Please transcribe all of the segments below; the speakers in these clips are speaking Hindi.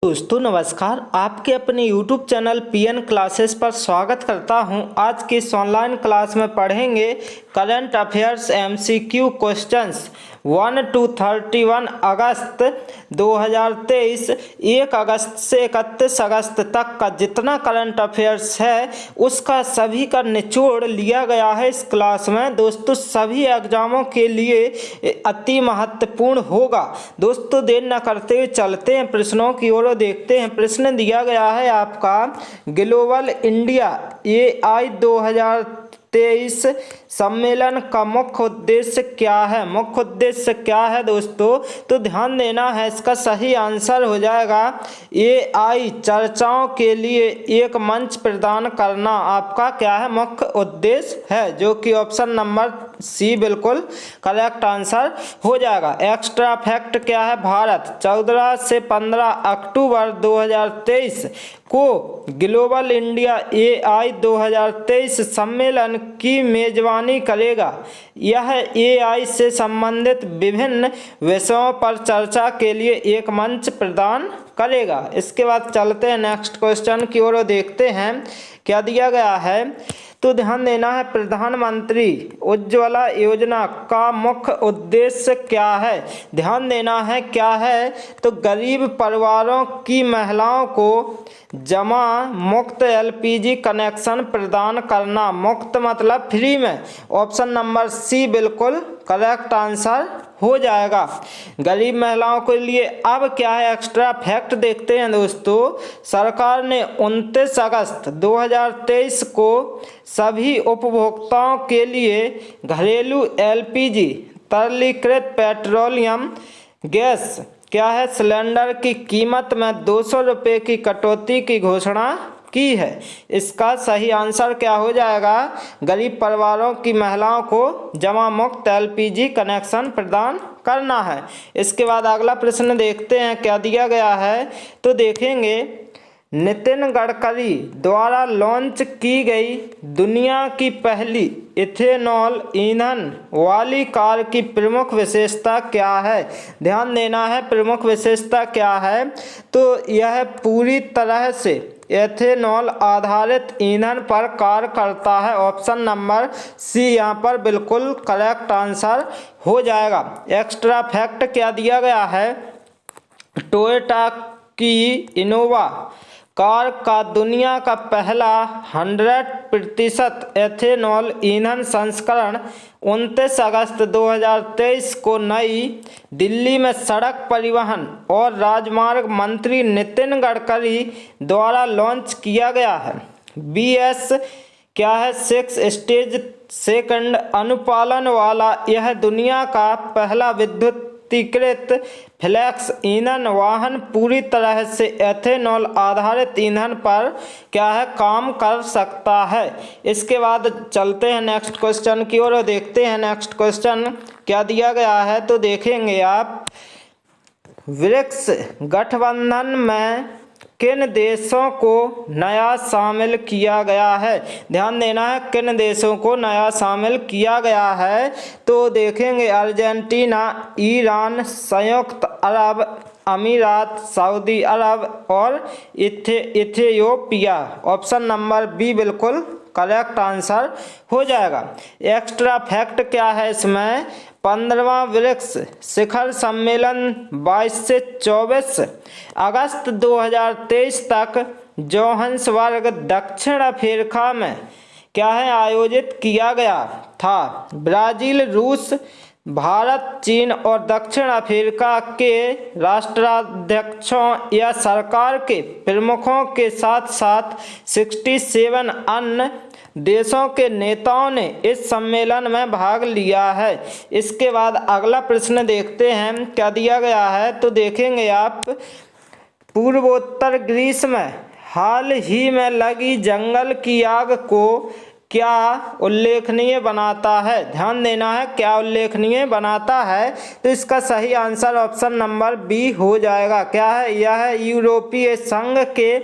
दोस्तों नमस्कार, आपके अपने YouTube चैनल पीएन क्लासेस पर स्वागत करता हूं। आज की इस ऑनलाइन क्लास में पढ़ेंगे current affairs MCQ questions 1 to 31 अगस्त 2023, 1 अगस्त से 31 अगस्त तक का जितना करंट अफेयर्स है उसका सभी का निचोड़ लिया गया है इस क्लास में। दोस्तों सभी एग्जामों के लिए अति महत्वपूर्ण होगा। दोस्तों देर न करते हुए चलते हैं प्रश्नों की ओर, देखते हैं। प्रश्न दिया गया है आपका, ग्लोबल इंडिया AI 2023 सम्मेलन का मुख्य उद्देश्य क्या है? मुख्य उद्देश्य क्या है दोस्तों? तो ध्यान देना है, इसका सही आंसर हो जाएगा AI चर्चाओं के लिए एक मंच प्रदान करना। आपका क्या है? मुख्य उद्देश्य है, जो कि ऑप्शन नंबर सी बिल्कुल करेक्ट आंसर हो जाएगा। एक्स्ट्रा फैक्ट क्या है? भारत 14 से 15 अक्टूबर 2023 को ग्लोबल इंडिया AI 2023 सम्मेलन की मेजबानी करेगा। यह AI से संबंधित विभिन्न विषयों पर चर्चा के लिए एक मंच प्रदान करेगा। इसके बाद चलते हैं नेक्स्ट क्वेश्चन की ओर, देखते हैं क्या दिया गया है। तो ध्यान देना है, प्रधानमंत्री उज्ज्वला योजना का मुख्य उद्देश्य क्या है? ध्यान देना है क्या है, तो गरीब परिवारों की महिलाओं को जमा मुक्त LPG कनेक्शन प्रदान करना। मुक्त मतलब फ्री में। ऑप्शन नंबर सी बिल्कुल करेक्ट आंसर हो जाएगा गरीब महिलाओं के लिए। अब क्या है एक्स्ट्रा फैक्ट देखते हैं दोस्तों। सरकार ने 29 अगस्त 2023 को सभी उपभोक्ताओं के लिए घरेलू LPG तरलीकृत पेट्रोलियम गैस क्या है सिलेंडर की कीमत में 200 रुपये की कटौती की घोषणा की है। इसका सही आंसर क्या हो जाएगा? गरीब परिवारों की महिलाओं को जमा मुक्त LPG कनेक्शन प्रदान करना है। इसके बाद अगला प्रश्न देखते हैं क्या दिया गया है। तो देखेंगे, नितिन गडकरी द्वारा लॉन्च की गई दुनिया की पहली इथेनॉल ईंधन वाली कार की प्रमुख विशेषता क्या है? ध्यान देना है, प्रमुख विशेषता क्या है, तो यह पूरी तरह से एथेनॉल आधारित ईंधन पर कार्य करता है। ऑप्शन नंबर सी यहाँ पर बिल्कुल करेक्ट आंसर हो जाएगा। एक्स्ट्रा फैक्ट क्या दिया गया है, टोयोटा की इनोवा कार का दुनिया का पहला 100% एथेनॉल ईंधन संस्करण 29 अगस्त 2023 को नई दिल्ली में सड़क परिवहन और राजमार्ग मंत्री नितिन गडकरी द्वारा लॉन्च किया गया है। BS क्या है 6 स्टेज सेकंड अनुपालन वाला यह दुनिया का पहला विद्युतीकृत फ्लेक्स ईंधन वाहन पूरी तरह से एथेनॉल आधारित ईंधन पर क्या है काम कर सकता है। इसके बाद चलते हैं नेक्स्ट क्वेश्चन की ओर, देखते हैं नेक्स्ट क्वेश्चन क्या दिया गया है। तो देखेंगे आप, ब्रिक्स गठबंधन में किन देशों को नया शामिल किया गया है? ध्यान देना है, किन देशों को नया शामिल किया गया है। तो देखेंगे, अर्जेंटीना, ईरान, संयुक्त अरब अमीरात, सऊदी अरब और इथियोपिया। ऑप्शन नंबर बी बिल्कुल करेक्ट आंसर हो जाएगा। एक्स्ट्रा फैक्ट क्या है इसमें, 15वां ब्रिक्स शिखर सम्मेलन 22 से 24 अगस्त 2023 तक जोहान्सबर्ग दक्षिण अफ्रीका में क्या है आयोजित किया गया था। ब्राजील, रूस, भारत, चीन और दक्षिण अफ्रीका के राष्ट्राध्यक्षों या सरकार के प्रमुखों के साथ साथ 67 अन्य देशों के नेताओं ने इस सम्मेलन में भाग लिया है। इसके बाद अगला प्रश्न देखते हैं क्या दिया गया है। तो देखेंगे आप, पूर्वोत्तर ग्रीस में हाल ही में लगी जंगल की आग को क्या उल्लेखनीय बनाता है? ध्यान देना है, क्या उल्लेखनीय बनाता है, तो इसका सही आंसर ऑप्शन नंबर बी हो जाएगा। क्या है? यह यूरोपीय संघ के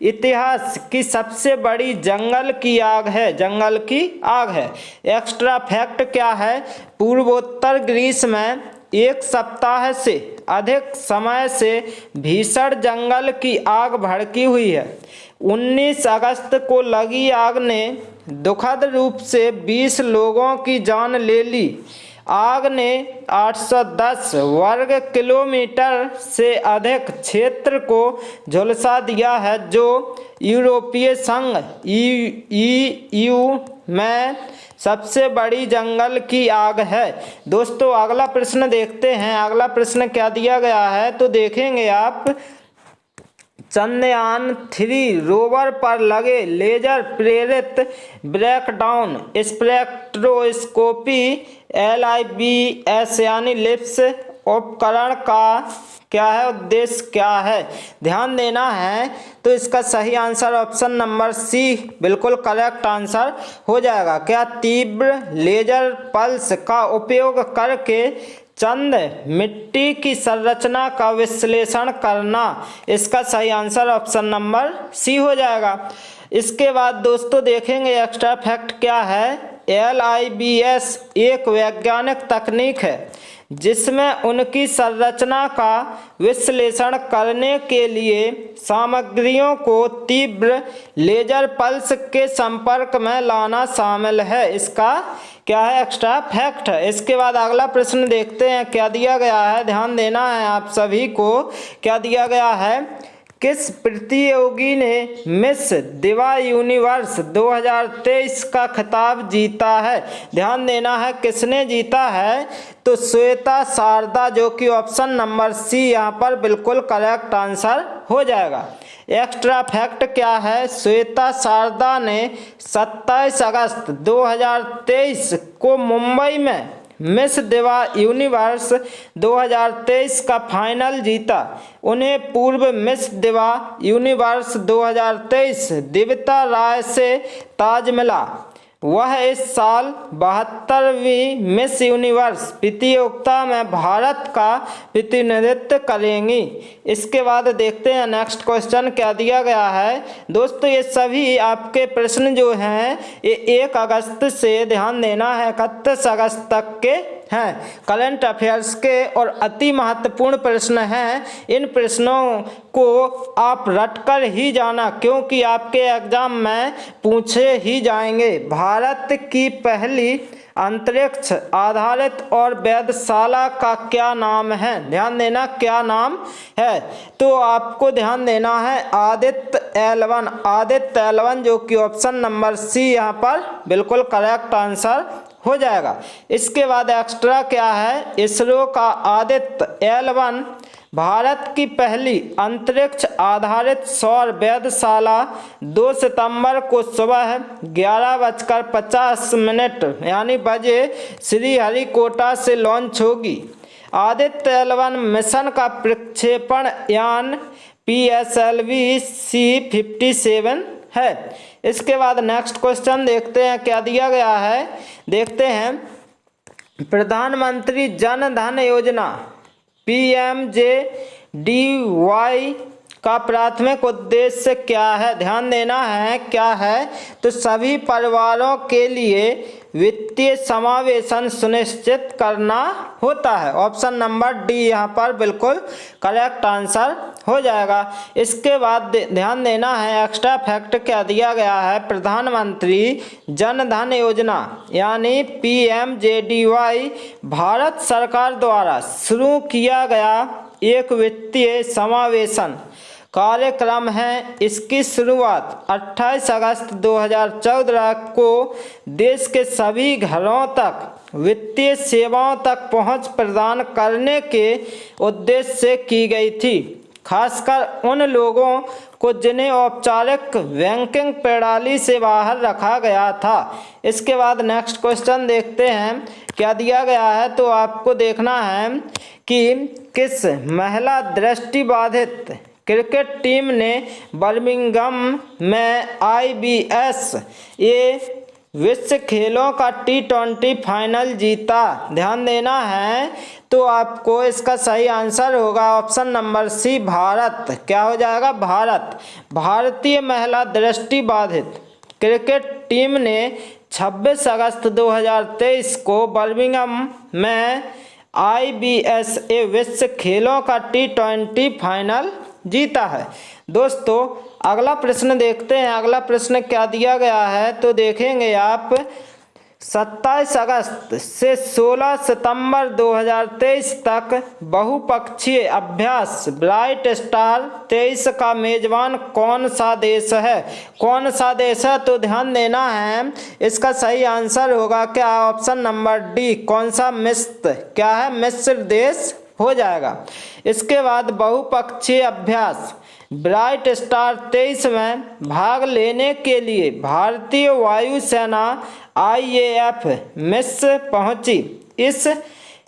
इतिहास की सबसे बड़ी जंगल की आग है। जंगल की आग है। एक्स्ट्रा फैक्ट क्या है, पूर्वोत्तर ग्रीस में एक सप्ताह से अधिक समय से भीषण जंगल की आग भड़की हुई है। 19 अगस्त को लगी आग ने दुखद रूप से 20 लोगों की जान ले ली। आग ने 810 वर्ग किलोमीटर से अधिक क्षेत्र को झुलसा दिया है, जो यूरोपीय संघ EU में सबसे बड़ी जंगल की आग है। दोस्तों अगला प्रश्न देखते हैं। अगला प्रश्न क्या दिया गया है तो देखेंगे आप। चंद्रयान 3 रोवर पर लगे लेजर प्रेरित ब्रेकडाउन स्पेक्ट्रोस्कोपी LIBS यानी लिप्स उपकरण का क्या है उद्देश्य क्या है? ध्यान देना है तो इसका सही आंसर ऑप्शन नंबर सी बिल्कुल करेक्ट आंसर हो जाएगा। क्या तीव्र लेजर पल्स का उपयोग करके चंद मिट्टी की संरचना का विश्लेषण करना, इसका सही आंसर ऑप्शन नंबर सी हो जाएगा। इसके बाद दोस्तों देखेंगे एक्स्ट्रा फैक्ट क्या है। LIBS एक वैज्ञानिक तकनीक है जिसमें उनकी संरचना का विश्लेषण करने के लिए सामग्रियों को तीव्र लेजर पल्स के संपर्क में लाना शामिल है। इसका क्या है एक्स्ट्रा फैक्ट है। इसके बाद अगला प्रश्न देखते हैं क्या दिया गया है। ध्यान देना है आप सभी को। क्या दिया गया है? किस प्रतियोगी ने मिस दिवा यूनिवर्स 2023 का खिताब जीता है? ध्यान देना है किसने जीता है तो श्वेता शारदा, जो कि ऑप्शन नंबर सी यहाँ पर बिल्कुल करेक्ट आंसर हो जाएगा। एक्स्ट्रा फैक्ट क्या है? श्वेता शारदा ने 27 अगस्त 2023 को मुंबई में मिस दिवा यूनिवर्स 2023 का फाइनल जीता। उन्हें पूर्व मिस दिवा यूनिवर्स 2023 दिव्यता राय से ताज मिला। वह इस साल 72वीं मिस यूनिवर्स प्रतियोगिता में भारत का प्रतिनिधित्व करेंगी। इसके बाद देखते हैं नेक्स्ट क्वेश्चन क्या दिया गया है। दोस्तों ये सभी आपके प्रश्न जो हैं ये 1 अगस्त से ध्यान देना है 31 अगस्त तक के हैं, करंट अफेयर्स के और अति महत्वपूर्ण प्रश्न हैं। इन प्रश्नों को आप रटकर ही जाना क्योंकि आपके एग्जाम में पूछे ही जाएंगे। भारत की पहली अंतरिक्ष आधारित और वेधशाला का क्या नाम है? ध्यान देना क्या नाम है तो आपको ध्यान देना है आदित्य L1। आदित्य L1 जो कि ऑप्शन नंबर सी यहाँ पर बिल्कुल करेक्ट आंसर हो जाएगा। इसके बाद एक्स्ट्रा क्या है? इसरो का आदित्य L1 भारत की पहली अंतरिक्ष आधारित सौर वेधशाला 2 सितंबर को सुबह 11:50 यानी बजे श्रीहरिकोटा से लॉन्च होगी। आदित्य L1 मिशन का प्रक्षेपण यान PSLV C57 है। इसके बाद नेक्स्ट क्वेश्चन देखते हैं क्या दिया गया है। देखते हैं प्रधानमंत्री जन धन योजना PMJDY का प्राथमिक उद्देश्य क्या है? ध्यान देना है क्या है तो सभी परिवारों के लिए वित्तीय समावेशन सुनिश्चित करना होता है। ऑप्शन नंबर डी यहाँ पर बिल्कुल करेक्ट आंसर हो जाएगा। इसके बाद ध्यान देना है एक्स्ट्रा फैक्ट क्या दिया गया है। प्रधानमंत्री जन धन योजना यानी PMJDY भारत सरकार द्वारा शुरू किया गया एक वित्तीय समावेशन कार्यक्रम है। इसकी शुरुआत 28 अगस्त 2014 को देश के सभी घरों तक वित्तीय सेवाओं तक पहुंच प्रदान करने के उद्देश्य से की गई थी, खासकर उन लोगों को जिन्हें औपचारिक बैंकिंग प्रणाली से बाहर रखा गया था। इसके बाद नेक्स्ट क्वेश्चन देखते हैं क्या दिया गया है तो आपको देखना है कि किस महिला दृष्टिबाधित क्रिकेट टीम ने बर्मिंघम में IBS विश्व खेलों का T20 फाइनल जीता? ध्यान देना है तो आपको इसका सही आंसर होगा ऑप्शन नंबर सी भारत। क्या हो जाएगा? भारत। भारतीय महिला दृष्टिबाधित क्रिकेट टीम ने 26 अगस्त 2023 को बर्मिंघम में IBSA विश्व खेलों का T20 फाइनल जीता है। दोस्तों अगला प्रश्न देखते हैं। अगला प्रश्न क्या दिया गया है तो देखेंगे आप, 27 अगस्त से 16 सितंबर 2023 तक बहुपक्षीय अभ्यास ब्राइट स्टार 23 का मेजबान कौन सा देश है? कौन सा देश है तो ध्यान देना है। इसका सही आंसर होगा क्या? ऑप्शन नंबर डी, कौन सा? मिस्र। क्या है? मिस्र देश हो जाएगा। इसके बाद बहुपक्षीय अभ्यास ब्राइट स्टार 23 में भाग लेने के लिए भारतीय वायुसेना IAF मिस्र पहुंची। इस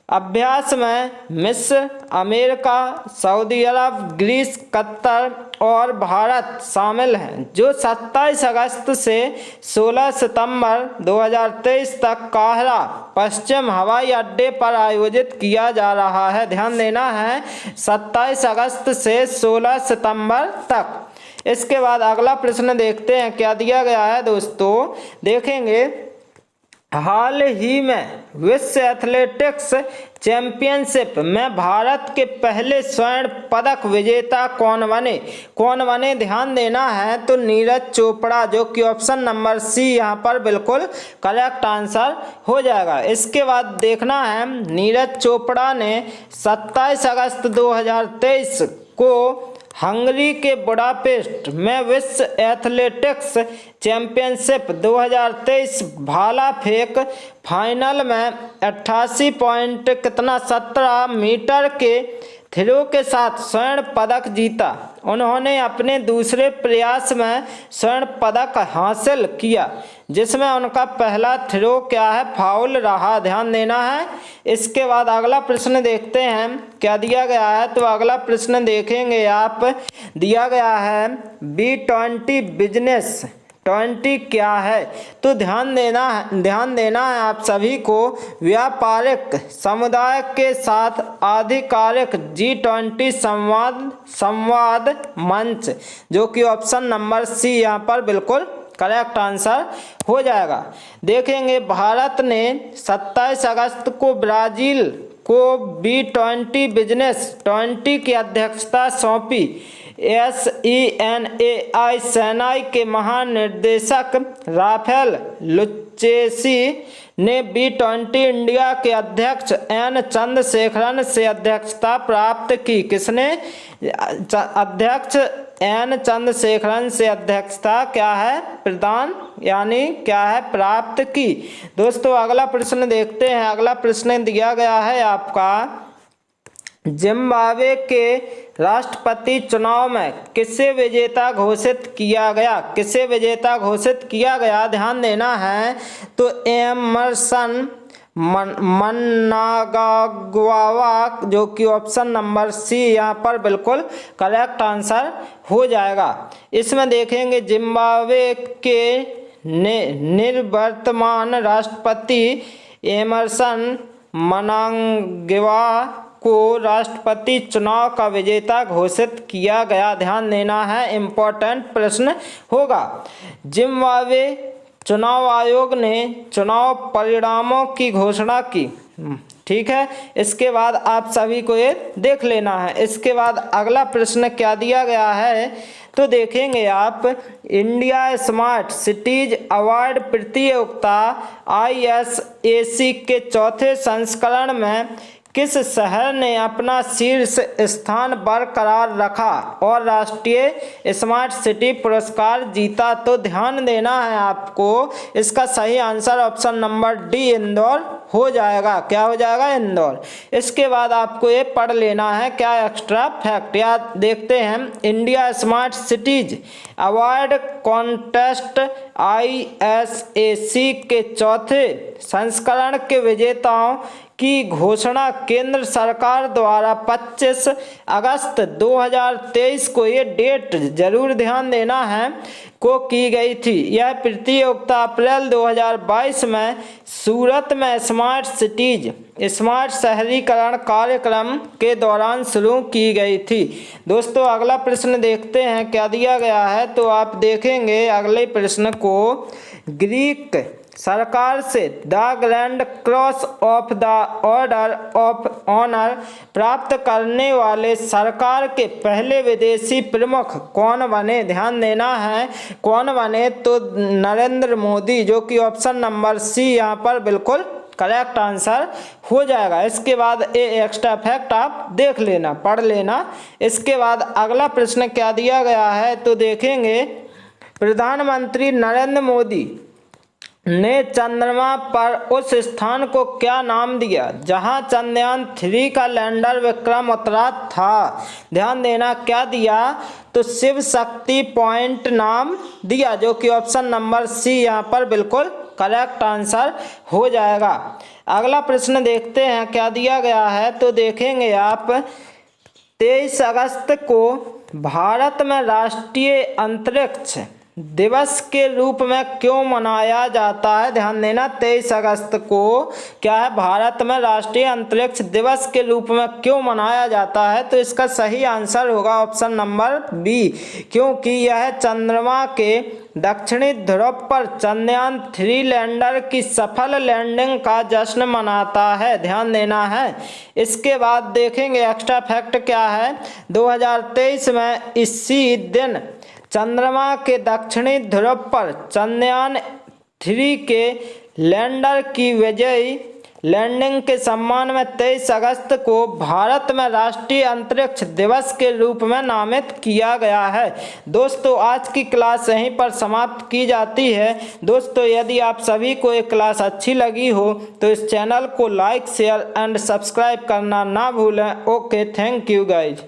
अभ्यास में मिस्र, अमेरिका, सऊदी अरब, ग्रीस, कतर और भारत शामिल हैं, जो 27 अगस्त से 16 सितंबर 2023 तक काहिरा पश्चिम हवाई अड्डे पर आयोजित किया जा रहा है। ध्यान देना है, 27 अगस्त से 16 सितंबर तक। इसके बाद अगला प्रश्न देखते हैं क्या दिया गया है दोस्तों, देखेंगे हाल ही में विश्व एथलेटिक्स चैंपियनशिप में भारत के पहले स्वर्ण पदक विजेता कौन बने? कौन बने? ध्यान देना है तो नीरज चोपड़ा, जो कि ऑप्शन नंबर सी यहाँ पर बिल्कुल करेक्ट आंसर हो जाएगा। इसके बाद देखना है, नीरज चोपड़ा ने 27 अगस्त 2023 को हंगरी के बुडापेस्ट में विश्व एथलेटिक्स चैंपियनशिप 2023 भाला फेंक फाइनल में 88 पॉइंट कितना 17 मीटर के थ्रो के साथ स्वर्ण पदक जीता। उन्होंने अपने दूसरे प्रयास में स्वर्ण पदक हासिल किया, जिसमें उनका पहला थ्रो क्या है? फाउल रहा। ध्यान देना है। इसके बाद अगला प्रश्न देखते हैं क्या दिया गया है तो अगला प्रश्न देखेंगे आप, दिया गया है B20 बिजनेस 20 क्या है तो ध्यान देना है आप सभी को। व्यापारिक समुदाय के साथ आधिकारिक G20 संवाद मंच, जो कि ऑप्शन नंबर सी यहाँ पर बिल्कुल करेक्ट आंसर हो जाएगा। देखेंगे भारत ने 27 अगस्त को ब्राजील को B20 बिजनेस 20 की अध्यक्षता सौंपी। SENAI सेनाई के महानिदेशक राफेल लुचेसी ने B20 इंडिया के अध्यक्ष N चंद्रशेखरन से अध्यक्षता प्राप्त की। किसने? अध्यक्ष N चंद्रशेखरन से अध्यक्षता क्या है? प्रदान यानी क्या है? प्राप्त की। दोस्तों अगला प्रश्न देखते हैं। अगला प्रश्न दिया गया है आपका, जिम्बाब्वे के राष्ट्रपति चुनाव में किसे विजेता घोषित किया गया? किसे विजेता घोषित किया गया? ध्यान देना है तो एमरसन मनांगाग्वा, जो कि ऑप्शन नंबर सी यहाँ पर बिल्कुल करेक्ट आंसर हो जाएगा। इसमें देखेंगे जिम्बाब्वे के निवर्तमान राष्ट्रपति एमरसन मनांगाग्वा को राष्ट्रपति चुनाव का विजेता घोषित किया गया। ध्यान देना है, इम्पोर्टेंट प्रश्न होगा। जिम्बाब्वे चुनाव आयोग ने चुनाव परिणामों की घोषणा की। ठीक है, इसके बाद आप सभी को ये देख लेना है। इसके बाद अगला प्रश्न क्या दिया गया है तो देखेंगे आप, इंडिया स्मार्ट सिटीज अवार्ड प्रतियोगिता ISAC के चौथे संस्करण में किस शहर ने अपना शीर्ष स्थान बरकरार रखा और राष्ट्रीय स्मार्ट सिटी पुरस्कार जीता? तो ध्यान देना है आपको, इसका सही answer option number D Indore हो जाएगा। क्या हो जाएगा? इंदौर। इसके बाद आपको ये पढ़ लेना है क्या एक्स्ट्रा फैक्ट, या देखते हैं, India smart cities award contest ISAC के चौथे संस्करण के विजेताओं की घोषणा केंद्र सरकार द्वारा 25 अगस्त 2023 को, ये डेट जरूर ध्यान देना है, को की गई थी। यह प्रतियोगिता अप्रैल 2022 में सूरत में स्मार्ट सिटीज स्मार्ट शहरीकरण कार्यक्रम के दौरान शुरू की गई थी। दोस्तों अगला प्रश्न देखते हैं क्या दिया गया है तो आप देखेंगे अगले प्रश्न को, ग्रीक सरकार से the grand cross of the order of honour प्राप्त करने वाले सरकार के पहले विदेशी प्रमुख कौन बने? ध्यान देना है कौन बने, तो नरेंद्र मोदी, जो कि ऑप्शन नंबर सी यहाँ पर बिल्कुल करेक्ट आंसर हो जाएगा। इसके बाद ये एक्स्ट्रा फैक्ट आप देख लेना, पढ़ लेना। इसके बाद अगला प्रश्न क्या दिया गया है तो देखेंगे, प्रधानमंत्री नरेंद्र मोदी ने चंद्रमा पर उस स्थान को क्या नाम दिया जहां चंद्रयान 3 का लैंडर विक्रम उतरा था? ध्यान देना, क्या दिया? तो शिव शक्ति पॉइंट नाम दिया, जो कि ऑप्शन नंबर सी यहाँ पर बिल्कुल करेक्ट आंसर हो जाएगा। अगला प्रश्न देखते हैं क्या दिया गया है तो देखेंगे आप, 23 अगस्त को भारत में राष्ट्रीय अंतरिक्ष दिवस के रूप में क्यों मनाया जाता है? ध्यान देना, 23 अगस्त को क्या है भारत में राष्ट्रीय अंतरिक्ष दिवस के रूप में क्यों मनाया जाता है? तो इसका सही आंसर होगा ऑप्शन नंबर बी, क्योंकि यह चंद्रमा के दक्षिणी ध्रुव पर चंद्रयान 3 लैंडर की सफल लैंडिंग का जश्न मनाता है। ध्यान देना है। इसके बाद देखेंगे एक्स्ट्रा फैक्ट क्या है, 2023 में इसी दिन चंद्रमा के दक्षिणी ध्रुव पर चंद्रयान 3 के लैंडर की विजयी लैंडिंग के सम्मान में 23 अगस्त को भारत में राष्ट्रीय अंतरिक्ष दिवस के रूप में नामित किया गया है। दोस्तों आज की क्लास यहीं पर समाप्त की जाती है। दोस्तों यदि आप सभी को ये क्लास अच्छी लगी हो तो इस चैनल को लाइक शेयर एंड सब्सक्राइब करना ना भूलें। Okay, thank you guys.